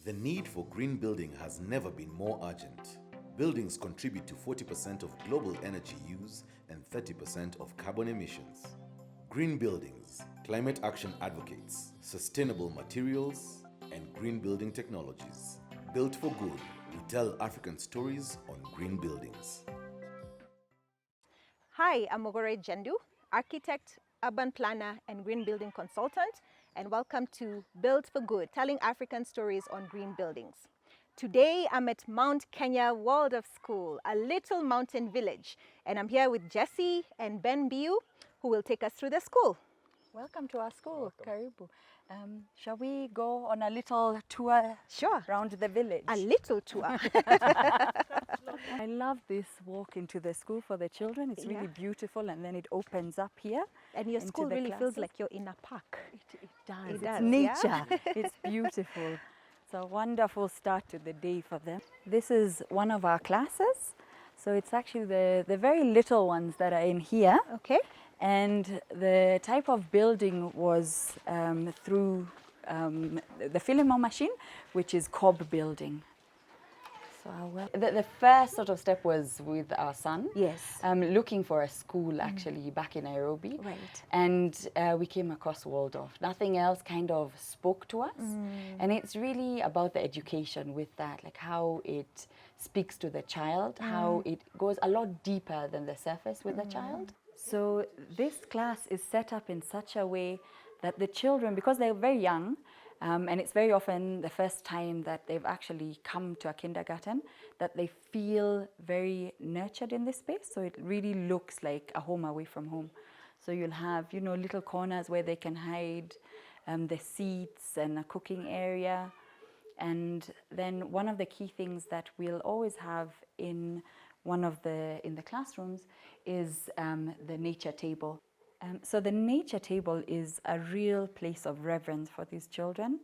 The need for green building has never been more urgent. Buildings contribute to 40% of global energy use and 30% of carbon emissions. Green buildings, climate action advocates, sustainable materials, and green building technologies. Built for good, we tell African stories on green buildings. Hi, I'm Mogore Jendu, architect, urban planner, and green building consultant, and welcome to Built for Good, telling African stories on green buildings. Today, I'm at Mount Kenya Waldorf School, a little mountain village, and I'm here with Jesse and Ben Biu, who will take us through the school. Welcome to our school, Karibu. Shall we go on a little tour around the village? A little tour. I love this walk into the school for the children. It's really beautiful, and then it opens up here. And your school really feels like you're in a park. It does. It's nature. It's beautiful. It's a wonderful start to the day for them. This is one of our classes. So it's actually the very little ones that are in here. Okay. And the type of building was through the Filimo machine, which is cob building. So the first sort of step was with our son. Yes. Looking for a school actually back in Nairobi. Right. And we came across Waldorf. Nothing else kind of spoke to us. And it's really about the education with that, like how it speaks to the child, how it goes a lot deeper than the surface with the child. So this class is set up in such a way that the children, because they're very young, and it's very often the first time that they've actually come to a kindergarten, that they feel very nurtured in this space. So it really looks like a home away from home. So you'll have, little corners where they can hide, the seats and a cooking area. And then one of the key things that we'll always have in the classrooms is the nature table. So the nature table is a real place of reverence for these children.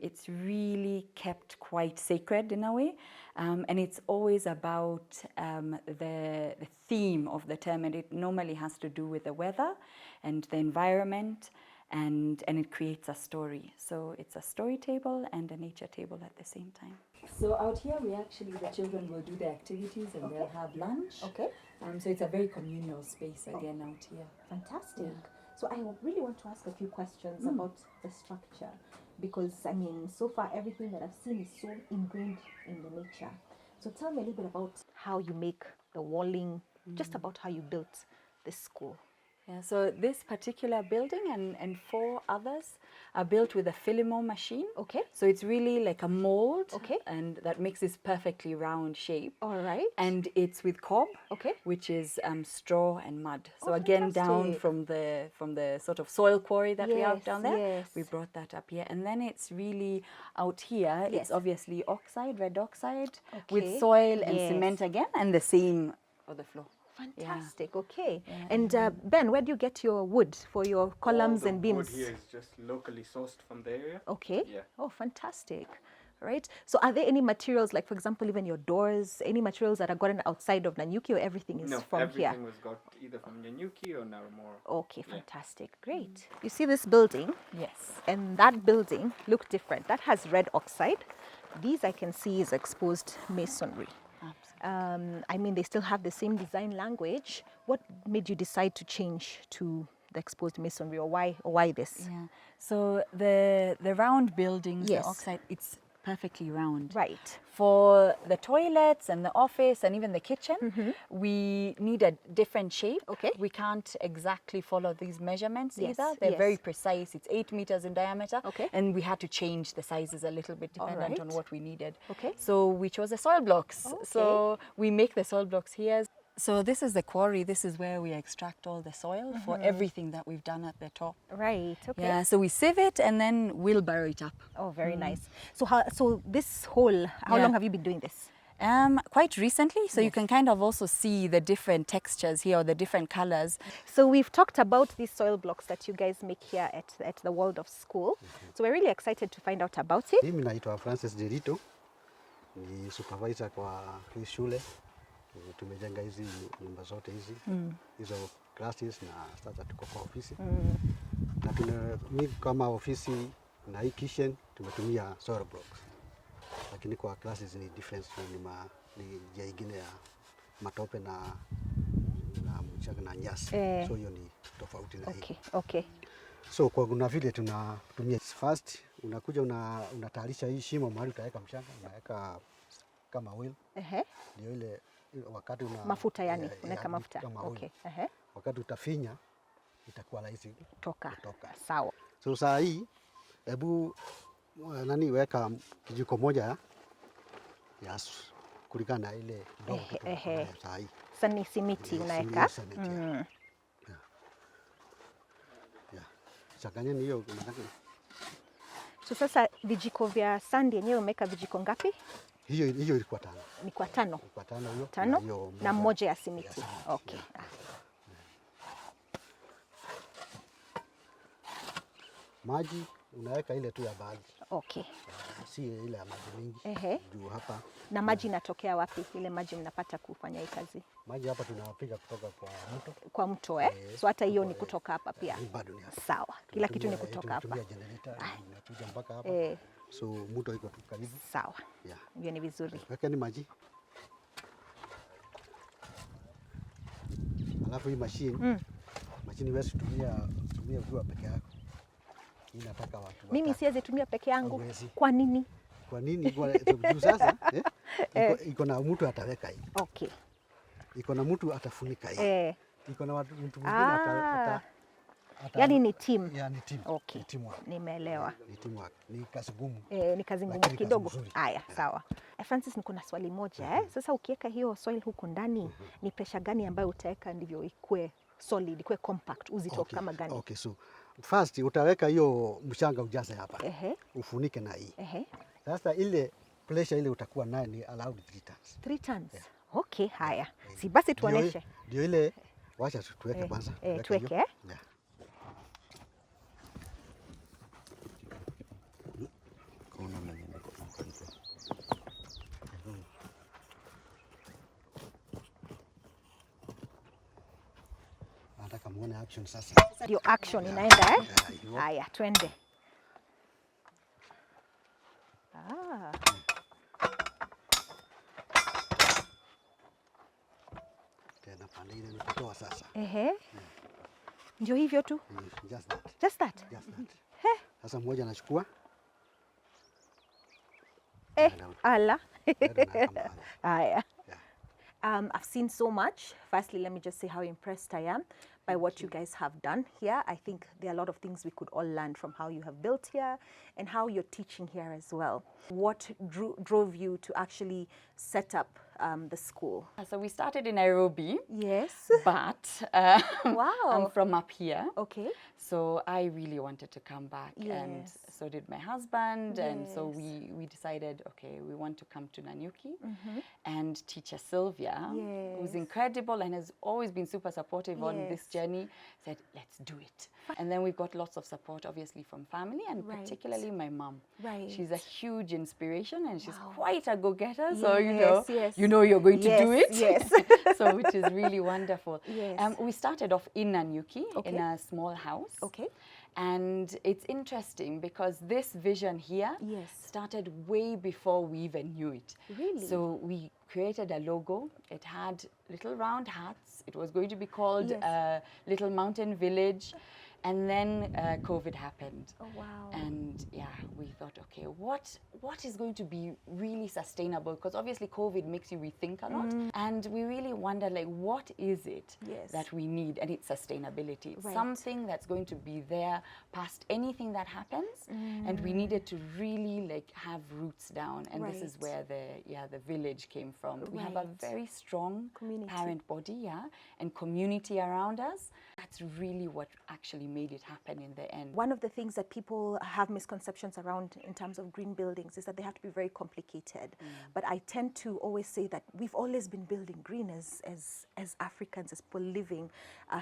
It's really kept quite sacred in a way, and it's always about the theme of the term, and it normally has to do with the weather and the environment, and it creates a story. So it's a story table and a nature table at the same time. So out here, the children will do their activities and they'll have lunch. Okay. So it's a very communal space again out here. Fantastic. Yeah. So I really want to ask a few questions about the structure, because so far everything that I've seen is so ingrained in the nature. So tell me a little bit about how you make the walling, just about how you built this school. Yeah, so this particular building and 4 others are built with a Filimo machine. Okay. So it's really like a mold. Okay. And that makes this perfectly round shape. All right. And it's with cob. Okay. Which is straw and mud. So again, down from the sort of soil quarry that we have down there, we brought that up here. And then it's really out here. It's obviously oxide, red oxide, with soil and cement again, and the same on the floor. Fantastic. Okay. And Ben, where do you get your wood for your columns and beams? Wood here is just locally sourced from the area. Okay. Yeah. Oh, fantastic. Right. So are there any materials, like for example, even your doors, any materials that are gotten outside of Nanyuki, or everything is from here? Everything was got either from Nanyuki or Naramora. Okay, fantastic. Great. You see this building? Yes. And that building look different. That has red oxide. These I can see is exposed masonry. They still have the same design language. What made you decide to change to the exposed masonry, or why this? Yeah. So the round buildings, the oxide, it's perfectly round. Right. For the toilets and the office and even the kitchen, we need a different shape. Okay. We can't exactly follow these measurements either. They're very precise. It's 8 meters in diameter. Okay. And we had to change the sizes a little bit dependent on what we needed. Okay. So we chose the soil blocks. Okay. So we make the soil blocks here. So this is the quarry. This is where we extract all the soil for everything that we've done at the top. Right. Okay. Yeah. So we sieve it and then wheelbarrow it up. Oh, very nice. So this hole, how long have you been doing this? Quite recently. So you can kind of also see the different textures here, or the different colors. So we've talked about these soil blocks that you guys make here at the Waldorf School. So we're really excited to find out about it. Mimi naitwa Francis Derito, ni supervisor kwa hii shule. Tumejenga hizi nyumba zote hizi, hizo classes, na sasa tuko kwa ofisi. Na mimi kama ofisi na hii kitchen tumetumia soil blocks. lakini kwa classes ni difference, ni njia ingine ya matope na mchanga na nyasi. So hiyo ni tofauti na hii. Okay. So kuna vile tunatumia first, unakuja unatayarisha hii shimo mahali utaweka mchanga, unaweka kama oil. Ndio ile wakati mafuta yani, unaweka mafuta. Okay. Wakati utafinya itakuwa rahisi kutoka. Sawa. So saa hii hebu weka kijiko moja ya kulingana na ile ndogo saa hii. Sasa ni simiti unaweka. Changanyeni hiyo. So sasa vijiko vya sandi yenyewe umeweka vijiko ngapi? Hiyo ilikuwa 5. Ni kwa 5. Kwa 5 hiyo. 5 na moja ya simiti. Okay. Maji unaweka ile tu ya bahari. Okay. Si ile ya maji mingi. Juu hapa. Na maji inatokea wapi? Ile maji mnapata kufanya hii kazi? Maji hapa tunapiga kutoka kwa mto. Kwa mto So hata hiyo ni kutoka hapa pia. Bado ni hapa. Sawa. Kila kitu ni kutoka hapa. Tunatumia generator inakuja mpaka hapa. So mto iko tu karibu. Sawa. Hiyo ni vizuri. Weka ni maji. Alafu hii machine wewe tumia ukiwa peke yako. Inataka watu. Mimi siwezi tumia peke yangu. Kwa nini? Kwa nini? Juu sasa iko na mtu ataweka hii. Okay. Iko na mtu atafunika hii. Iko na mtu mwingine yani ni team. Ni team. Okay. Ni teamwork. Nimeelewa. Ni teamwork. Ni kazi ngumu. Ni kazi ngumu kidogo. Haya, sawa. Francis, niko na swali moja Sasa ukiweka hiyo soil huko ndani, ni pressure gani ambayo utaweka ndivyo ikue solid, ikue compact, uzito kama gani? Okay, so first utaweka hiyo mchanga ujaze hapa. Ufunike na hii. Sasa ile pressure ile utakuwa nayo ni allowed 3 tons. 3 tons. Okay, haya. Si basi tuoneshe. Ndio ile wacha tuweke kwanza. Tuweke. Nataka muone action sasa. Ndio action inaenda Haya, twende. Tena pande ile nikutoa sasa. Ndio hivyo tu. Just that. Sasa mmoja anachukua. Ala. Haya. I've seen so much. Firstly, let me just say how impressed I am by what you guys have done here. I think there are a lot of things we could all learn from how you have built here and how you're teaching here as well. What drove you to actually set up the school? So we started in Nairobi. Yes. But wow. I'm from up here. Okay. So I really wanted to come back. Yes. And so did my husband. Yes. And so we decided, okay, we want to come to Nanyuki. And teacher Sylvia, who's incredible and has always been super supportive on this journey, said, let's do it. And then we got lots of support, obviously, from family and particularly my mom. She's a huge inspiration and she's quite a go-getter. So, you know you're going to do it. So, which is really wonderful. We started off in Nanyuki in a small house. And it's interesting because this vision here started way before we even knew it. Really? So we created a logo. It had little round hats. It was going to be called Little Mountain Village. And then COVID happened. Oh, wow. And we thought, okay, what is going to be really sustainable? Because obviously COVID makes you rethink a lot. And we really wondered, like, what is it that we need? And it's sustainability. It's something that's going to be there past anything that happens. And we needed to really, like, have roots down. And this is where the village came from. We have a very strong parent body, and community around us. That's really what actually made it happen in the end. One of the things that people have misconceptions around in terms of green buildings is that they have to be very complicated. But I tend to always say that we've always been building green as Africans, as people living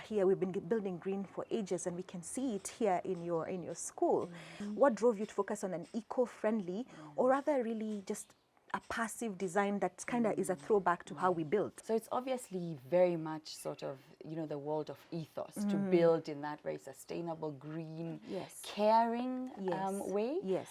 here. We've been building green for ages, and we can see it here in your school. What drove you to focus on an eco-friendly, or rather really just a passive design that kind of is a throwback to how we built? So it's obviously very much sort of you know, the Waldorf ethos to build in that very sustainable, green, Yes. caring Yes. way. Yes.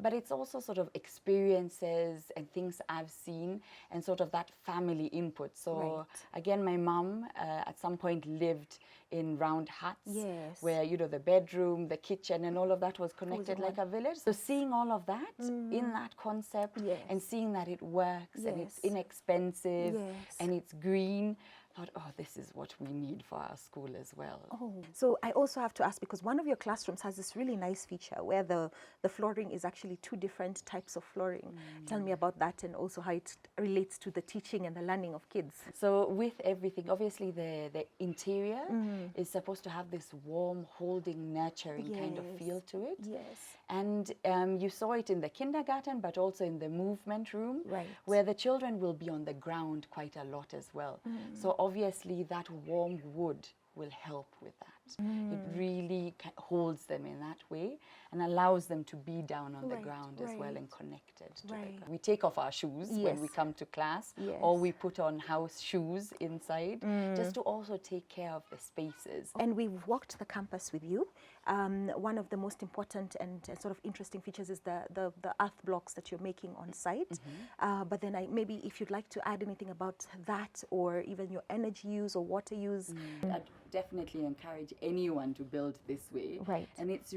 But it's also sort of experiences and things I've seen and sort of that family input. So Right. again, my mom at some point lived in round huts Yes. where, you know, the bedroom, the kitchen and all of that was connected like a village. So seeing all of that in that concept Yes. and seeing that it works and it's Yes. inexpensive Yes. and it's green, thought, oh, this is what we need for our school as well. Oh, so I also have to ask, because one of your classrooms has this really nice feature where the flooring is actually 2 different types of flooring. Tell me about that and also how it relates to the teaching and the learning of kids. So with everything, obviously the interior is supposed to have this warm, holding, nurturing kind of feel to it. Yes. And you saw it in the kindergarten, but also in the movement room, Right. where the children will be on the ground quite a lot as well. So obviously that warm wood will help with that. It really holds them in that way and allows them to be down on the ground as well and connected to the ground. We take off our shoes when we come to class, or we put on house shoes inside, just to also take care of the spaces. And we've walked the campus with you. One of the most important and sort of interesting features is the earth blocks that you're making on site. But then maybe if you'd like to add anything about that, or even your energy use or water use. I'd definitely encourage anyone to build this way. Right. And it's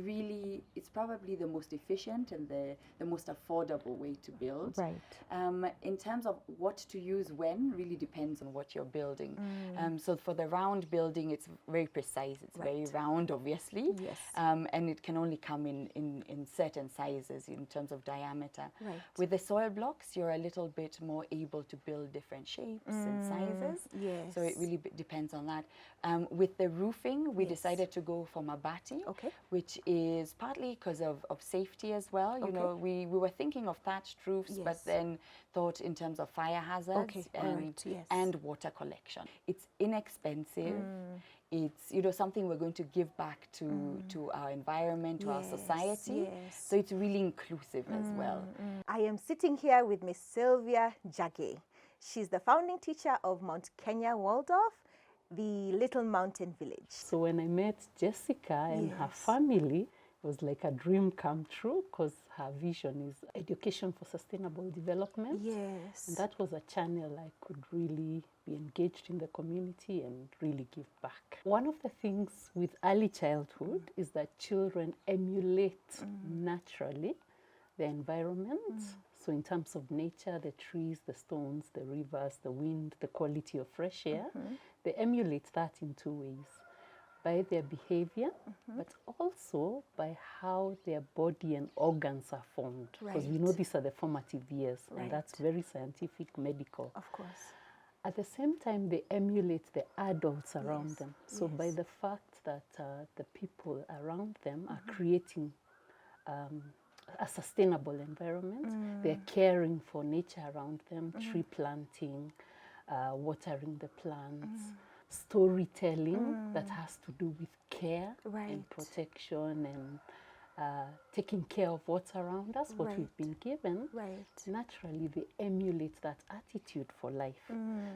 probably the most efficient and the most affordable way to build. Right. In terms of what to use when, really depends on what you're building. So for the round building, it's very precise. It's very round, obviously. Yes. And it can only come in certain sizes in terms of diameter. Right. With the soil blocks, you're a little bit more able to build different shapes and sizes. Yes. So it really depends on that. With the roofing, we decided to go for mabati, which is partly because of safety as well. You know, we were thinking of thatched roofs, but then thought in terms of fire hazards and water collection. It's inexpensive. It's, you know, something we're going to give back to our environment, to our society. So it's really inclusive as well. I am sitting here with Miss Sylvia Jage. She's the founding teacher of Mount Kenya Waldorf, the little mountain village. So when I met Jessica and her family, it was like a dream come true, because her vision is education for sustainable development. Yes. And that was a channel I could really be engaged in the community and really give back. One of the things with early childhood is that children emulate naturally the environment. So in terms of nature, the trees, the stones, the rivers, the wind, the quality of fresh air, they emulate that in 2 ways. By their behavior, but also by how their body and organs are formed. Because we know these are the formative years, and that's very scientific, medical. Of course. At the same time, they emulate the adults around them. So by the fact that the people around them are creating a sustainable environment, they're caring for nature around them, tree planting, watering the plants, storytelling that has to do with care and protection and taking care of what's around us, what we've been given. Naturally, they emulate that attitude for life.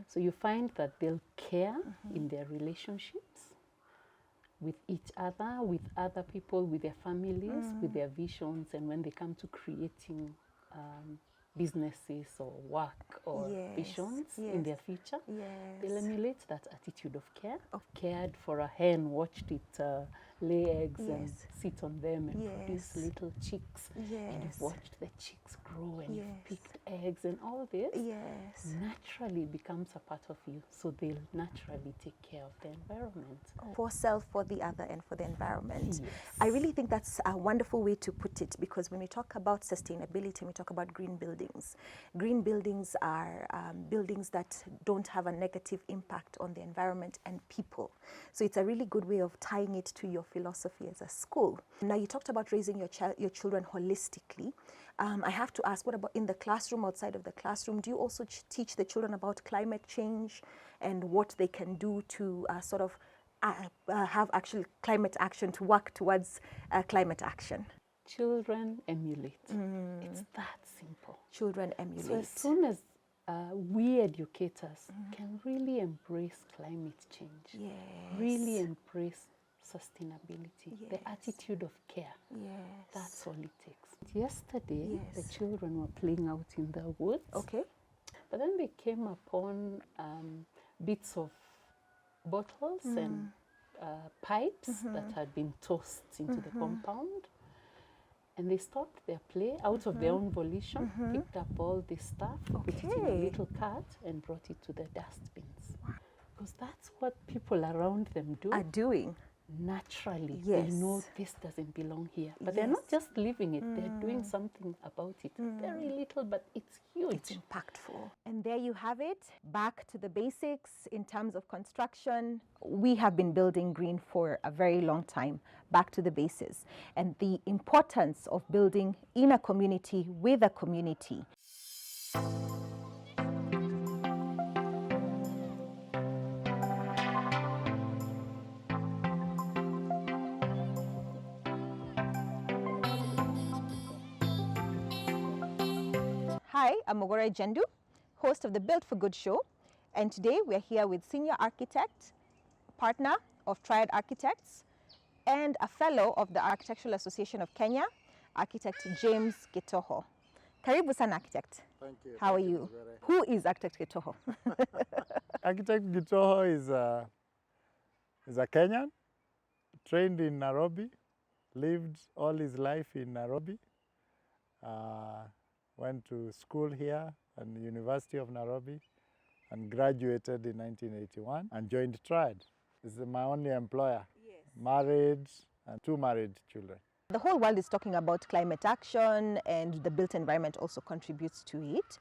So you find that they'll care in their relationships with each other, with other people, with their families, with their visions, and when they come to creating businesses or work or visions in their future, they'll emulate that attitude of care. Cared for a hen, watched it lay eggs and sit on them and produce little chicks, and you've watched the chicks grow and you've picked eggs, and all this naturally becomes a part of you. So they'll naturally take care of the environment. For self, for the other, and for the environment. I really think that's a wonderful way to put it, because when we talk about sustainability, we talk about green buildings. Green buildings are buildings that don't have a negative impact on the environment and people. So it's a really good way of tying it to your philosophy as a school. Now, you talked about raising your children holistically. I have to ask, what about in the classroom, outside of the classroom? Do you also teach the children about climate change and what they can do to sort of have actual climate action, to work towards climate action? Children emulate. It's that simple. Children emulate. So as soon as we educators can really embrace climate change, really embrace sustainability, the attitude of care. That's all it takes. Yesterday, the children were playing out in the woods. Okay. But then they came upon bits of bottles and pipes that had been tossed into the compound. And they stopped their play out of their own volition, picked up all this stuff, put it in a little cart and brought it to the dustbins. Because that's what people around them do. Are doing. Naturally, Yes. they know this doesn't belong here. But they're not just leaving it, they're doing something about it. Very little, but it's huge. It's impactful. And there you have it. Back to the basics in terms of construction. We have been building green for a very long time. Back to the basics. And the importance of building in a community with a community. Hi, I'm Mogore Jendu, host of the Built for Good show, and today we're here with senior architect, partner of Triad Architects, and a fellow of the Architectural Association of Kenya, architect James Gitoho. Karibu sana, architect. Thank you. How are Thank you? Mogore. Who is architect Gitoho? Architect Gitoho is a Kenyan, trained in Nairobi, lived all his life in Nairobi, went to school here at the University of Nairobi and graduated in 1981 and joined Triad. This is my only employer, married and 2 married children. The whole world is talking about climate action, and the built environment also contributes to it.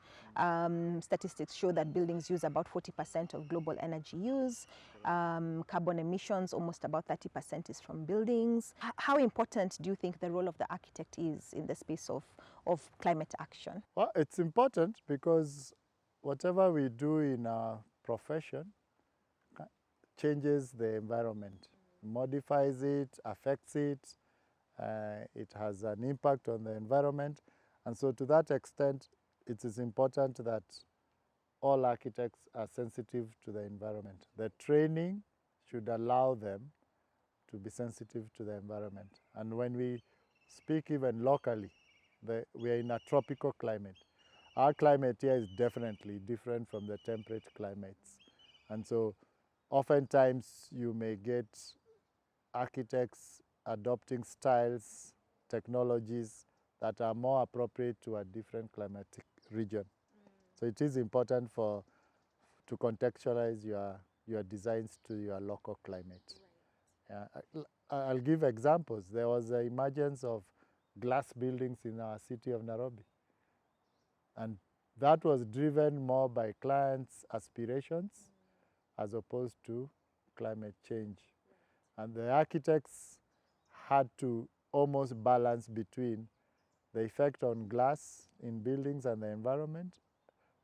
Statistics show that buildings use about 40% of global energy use. Carbon emissions, almost about 30% is from buildings. How important do you think the role of the architect is in the space of climate action? Well, it's important because whatever we do in our profession changes the environment, modifies it, affects it. It has an impact on the environment, and so to that extent it is important that all architects are sensitive to the environment. The training should allow them to be sensitive to the environment. And when we speak even locally, we are in a tropical climate. Our climate here is definitely different from the temperate climates, and so oftentimes you may get architects adopting styles, technologies that are more appropriate to a different climatic region. So it is important to contextualize your designs to your local climate. I'll give examples. There was the emergence of glass buildings in our city of Nairobi, and that was driven more by clients' aspirations as opposed to climate change. And the architects had to almost balance between the effect on glass in buildings and the environment,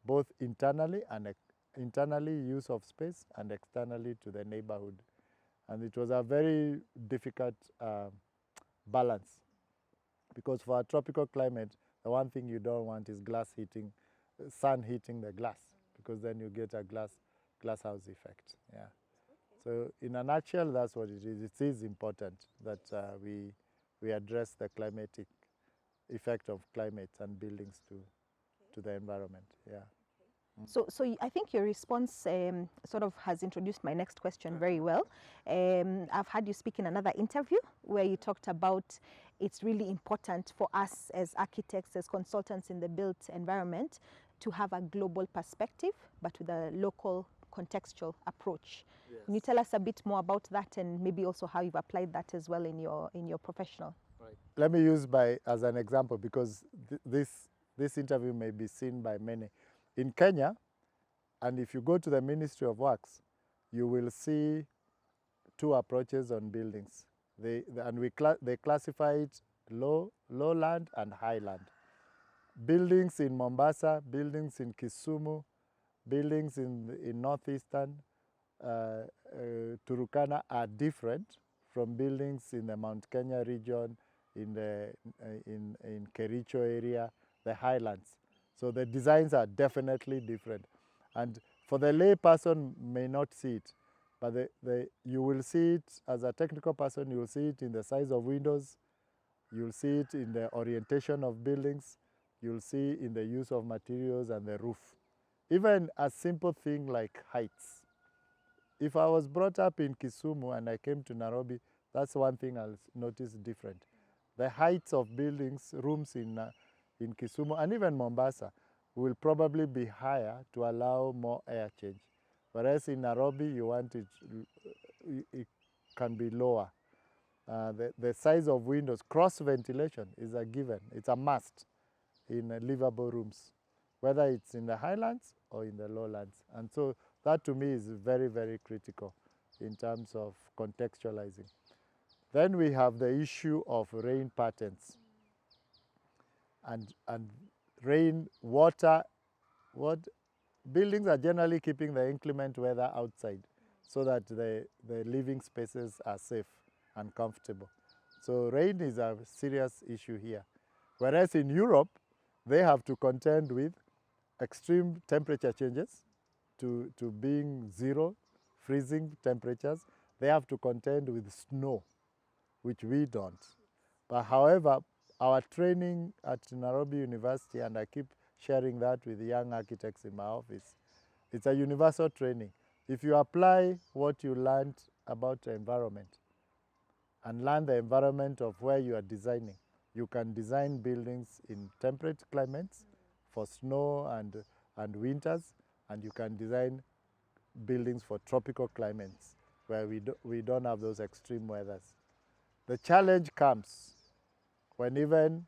both internally use of space, and externally to the neighborhood. And it was a very difficult balance, because for a tropical climate, the one thing you don't want is sun hitting the glass, because then you get a glass house effect. Yeah. So in a nutshell, that's what it is. It is important that we address the climatic effect of climate and buildings to the environment. Yeah. So I think your response sort of has introduced my next question very well. I've had you speak in another interview where you talked about it's really important for us as architects, as consultants in the built environment, to have a global perspective, but with a local contextual approach. Yes. Can you tell us a bit more about that, and maybe also how you've applied that as well in your professional? Right. Let me use as an example, because this interview may be seen by many. In Kenya, and if you go to the Ministry of Works, you will see 2 approaches on buildings. They classify it lowland and highland. Buildings in Mombasa, buildings in Kisumu, buildings in northeastern Turkana are different from buildings in the Mount Kenya region, in Kericho area, the highlands. So the designs are definitely different. And for the lay person may not see it, but you will see it as a technical person, you will see it in the size of windows, you'll see it in the orientation of buildings, you'll see in the use of materials and the roof. Even a simple thing like heights. If I was brought up in Kisumu and I came to Nairobi, that's one thing I'll notice different. The heights of buildings, rooms in Kisumu and even Mombasa will probably be higher to allow more air change. Whereas in Nairobi, you want it can be lower. The size of windows, cross ventilation is a given. It's a must in livable rooms, whether it's in the highlands or in the lowlands. And so that to me is very, very critical in terms of contextualizing. Then we have the issue of rain patterns and rain, water. Buildings are generally keeping the inclement weather outside so that the living spaces are safe and comfortable. So rain is a serious issue here. Whereas in Europe, they have to contend with extreme temperature changes to being zero, freezing temperatures. They have to contend with snow, which we don't. But however, our training at Nairobi University, and I keep sharing that with young architects in my office, it's a universal training. If you apply what you learned about the environment and learn the environment of where you are designing, you can design buildings in temperate climates for snow and winters, and you can design buildings for tropical climates where we don't have those extreme weathers. The challenge comes when even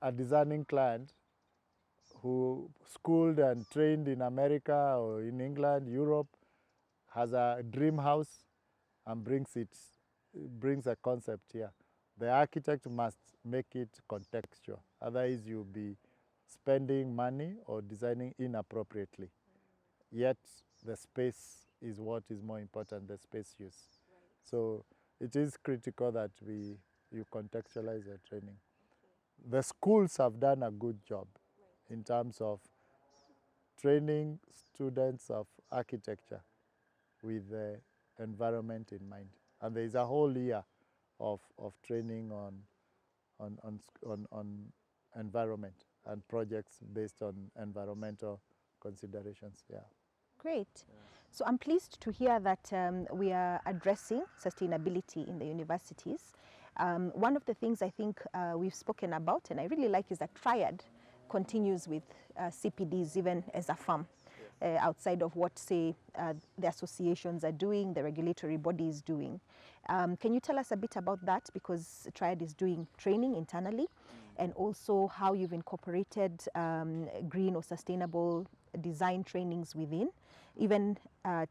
a designing client who schooled and trained in America or in England, Europe, has a dream house and brings a concept here. The architect must make it contextual. Otherwise, you'll be spending money or designing inappropriately. Yet, the space is what is more important, the space use. So it is critical that you contextualize your training. The schools have done a good job in terms of training students of architecture with the environment in mind. And there is a whole year of training on environment and projects based on environmental considerations. Yeah. Great. So I'm pleased to hear that we are addressing sustainability in the universities. One of the things I think we've spoken about, and I really like, is that Triad continues with CPDs even as a firm, outside of what, say, the associations are doing, the regulatory body is doing. Can you tell us a bit about that? Because Triad is doing training internally, and also how you've incorporated green or sustainable design trainings within. Even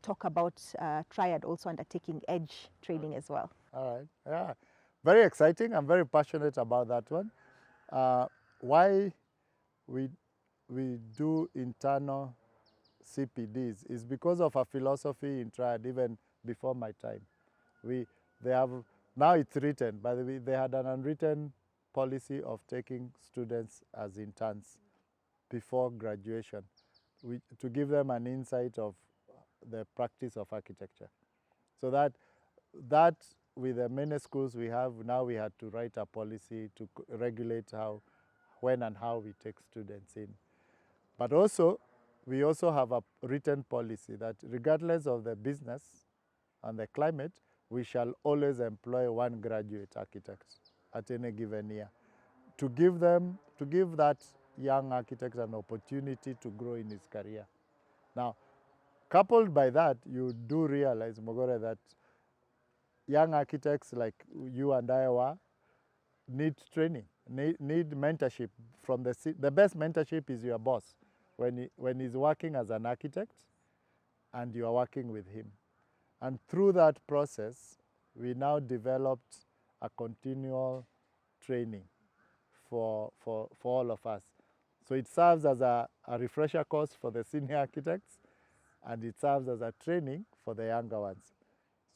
talk about Triad also undertaking edge training as well. All right. Yeah. Very exciting. I'm very passionate about that one. Why we do internal CPDs is because of a philosophy in Triad even before my time. Now it's written, by the way, they had an unwritten policy of taking students as interns before graduation to give them an insight of the practice of architecture. So that with the many schools we have, now we had to write a policy to regulate when and how we take students in. But also, we also have a written policy that regardless of the business and the climate, we shall always employ one graduate architect at any given year to give that young architect an opportunity to grow in his career. Now, coupled by that, you do realize, Mogore, that young architects like you and I were need training, need mentorship from the best mentorship is your boss when he's working as an architect and you are working with him. And through that process, we now developed a continual training for all of us. So it serves as a refresher course for the senior architects, and it serves as a training for the younger ones.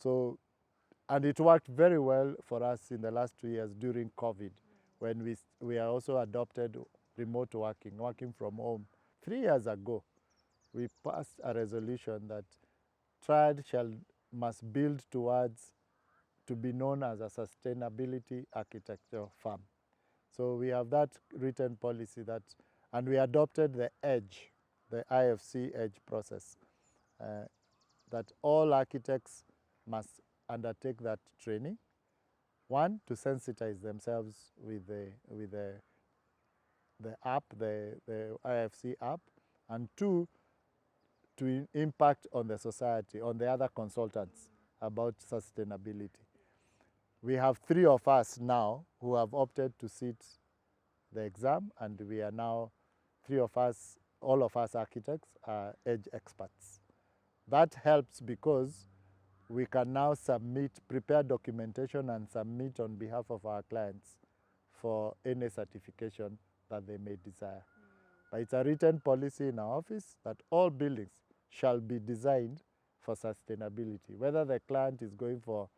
So, and it worked very well for us in the last 2 years during COVID, when we also adopted remote working, working from home. 3 years ago, we passed a resolution that Triad must build towards to be known as a sustainability architecture firm. So we have that written policy and we adopted the EDGE, the IFC EDGE process, that all architects must undertake that training. One, to sensitize themselves with the app, the IFC app, and two, to impact on the society, on the other consultants about sustainability. We have 3 of us now who have opted to sit the exam, and we are now 3 of us, all of us architects are EDGE experts. That helps because we can now prepare documentation and submit on behalf of our clients for any certification that they may desire. But it's a written policy in our office that all buildings shall be designed for sustainability, whether the client is going for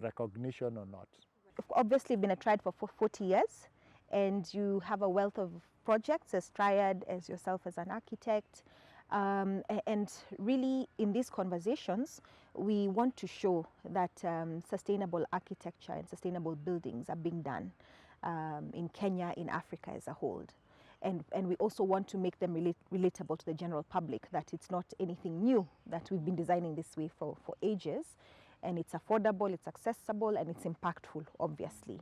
recognition or not. You've obviously been a Triad for 40 years, and you have a wealth of projects as Triad, as yourself as an architect. And really, in these conversations, we want to show that sustainable architecture and sustainable buildings are being done in Kenya, in Africa as a whole. And we also want to make them relatable to the general public, that it's not anything new, that we've been designing this way for ages. And it's affordable, it's accessible, and it's impactful, obviously.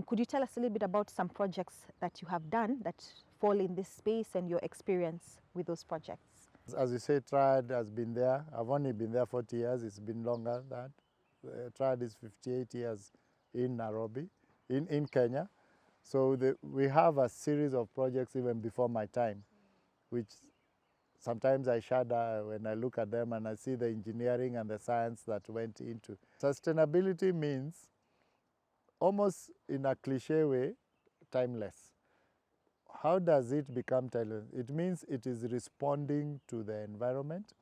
Could you tell us a little bit about some projects that you have done that fall in this space and your experience with those projects? As you say, Triad has been there. I've only been there 40 years. It's been longer than that. Triad is 58 years in Nairobi, in Kenya. So we have a series of projects even before my time, which sometimes I shudder when I look at them and I see the engineering and the science that went into. Sustainability means, almost in a cliche way, timeless. How does it become timeless? It means it is responding to the environment.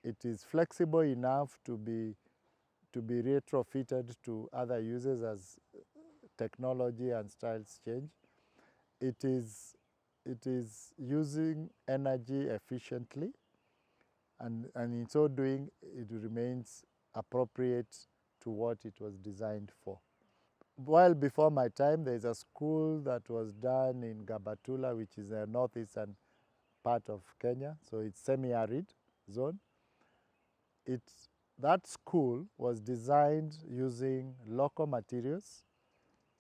It is flexible enough to be retrofitted to other uses as technology and styles change. It is using energy efficiently, and in so doing, it remains appropriate to what it was designed for. While before my time, there's a school that was done in Gabatula, which is the northeastern part of Kenya, so it's semi-arid zone. That school was designed using local materials.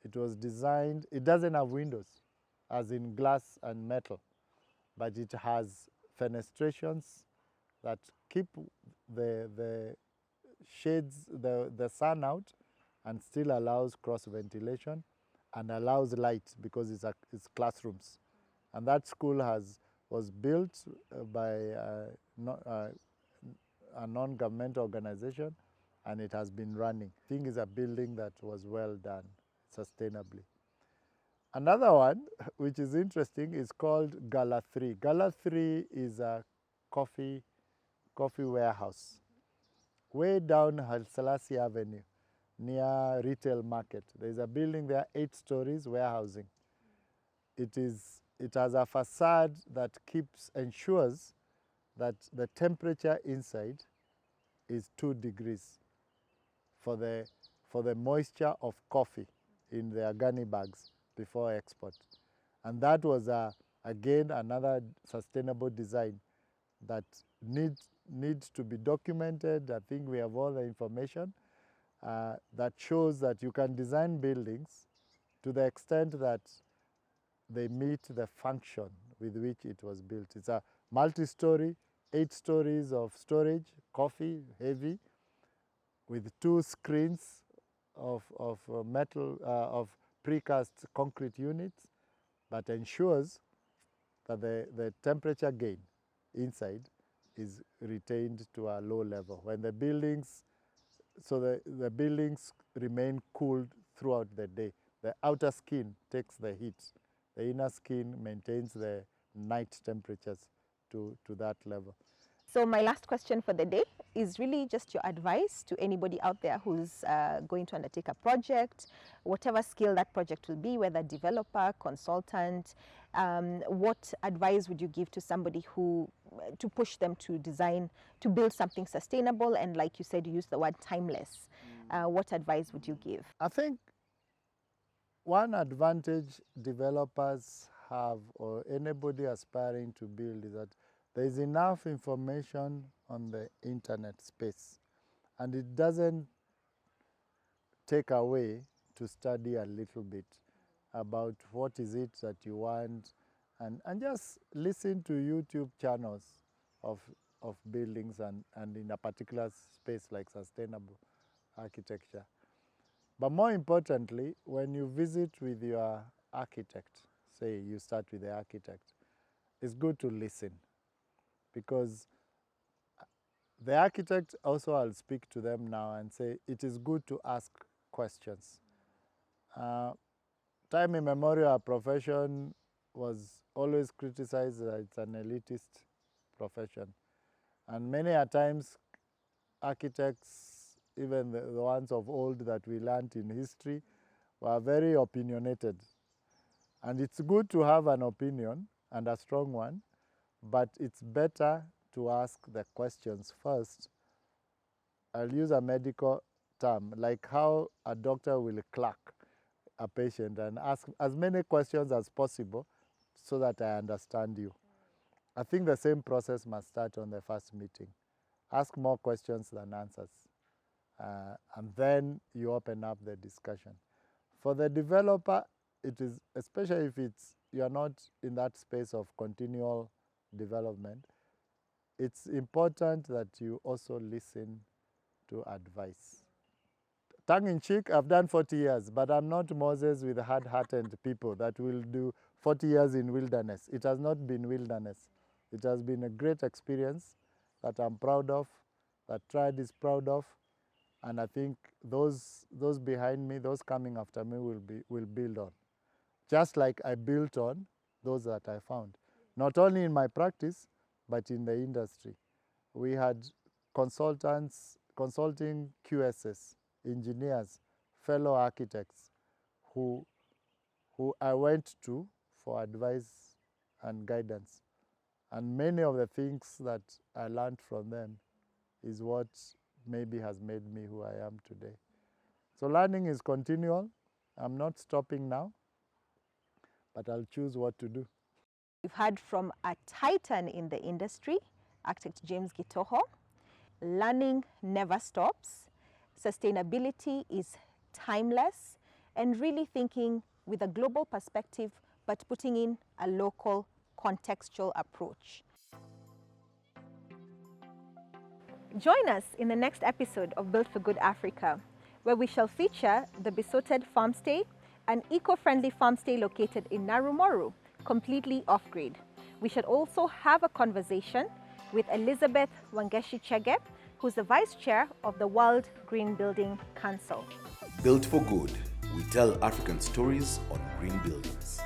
It was designed, it doesn't have windows, as in glass and metal, but it has fenestrations that keep the shades, the sun out, and still allows cross ventilation and allows light because it's classrooms. And that school was built by a non-government organization, and it has been running. I think it's a building that was well done sustainably. Another one, which is interesting, is called Gala 3. Gala 3 is a coffee warehouse way down Haile Selassie Avenue, near Retail Market. There's a building there, 8 stories, warehousing. It has a facade that ensures that the temperature inside is 2 degrees for the moisture of coffee in the agani bags before export. And that was, again, another sustainable design that needs to be documented. I think we have all the information that shows that you can design buildings to the extent that they meet the function with which it was built. It's a multi-story, 8 stories of storage, coffee, heavy, with 2 screens of metal, of precast concrete units, that ensures that the temperature gain inside is retained to a low level. When the buildings, so the buildings remain cooled throughout the day. The outer skin takes the heat. The inner skin maintains the night temperatures to that level. So my last question for the day is really just your advice to anybody out there who's going to undertake a project, whatever skill that project will be, whether developer, consultant. What advice would you give to somebody who, to push them to design, to build something sustainable, and like you said, you use the word timeless. What advice would you give? I think one advantage developers have, or anybody aspiring to build, is that there is enough information on the internet space, and it doesn't take away to study a little bit about what is it that you want, and just listen to YouTube channels of buildings and in a particular space like sustainable architecture. But more importantly, when you visit with your architect, say you start with the architect, it's good to listen, because the architect also, I'll speak to them now and say it is good to ask questions. Time immemorial, our profession was always criticized that it's an elitist profession. And many a times architects, even the ones of old that we learned in history, were very opinionated. And it's good to have an opinion, and a strong one, but it's better to ask the questions first. I'll use a medical term, like how a doctor will clerk a patient and ask as many questions as possible so that I understand you. I think the same process must start on the first meeting. Ask more questions than answers, and then you open up the discussion. For the developer, it is, especially if you are not in that space of continual development, it's important that you also listen to advice. Tongue in cheek, I've done 40 years, but I'm not Moses with hard-hearted people that will do 40 years in wilderness. It has not been wilderness. It has been a great experience that I'm proud of, that Triad is proud of, and I think those behind me, those coming after me will build on. Just like I built on those that I found, not only in my practice, but in the industry. We had consultants, consulting QSs, engineers, fellow architects who I went to for advice and guidance. And many of the things that I learned from them is what maybe has made me who I am today. So learning is continual. I'm not stopping now, but I'll choose what to do. We've heard from a titan in the industry, architect James Gitoho. Learning never stops. Sustainability is timeless, and really thinking with a global perspective, but putting in a local contextual approach. Join us in the next episode of Built for Good Africa, where we shall feature the Besotted Farmstay, an eco-friendly farmstay located in Narumoru, completely off-grid. We shall also have a conversation with Elizabeth Wangeshi Chege, who's the Vice Chair of the World Green Building Council. Built for Good, we tell African stories on green buildings.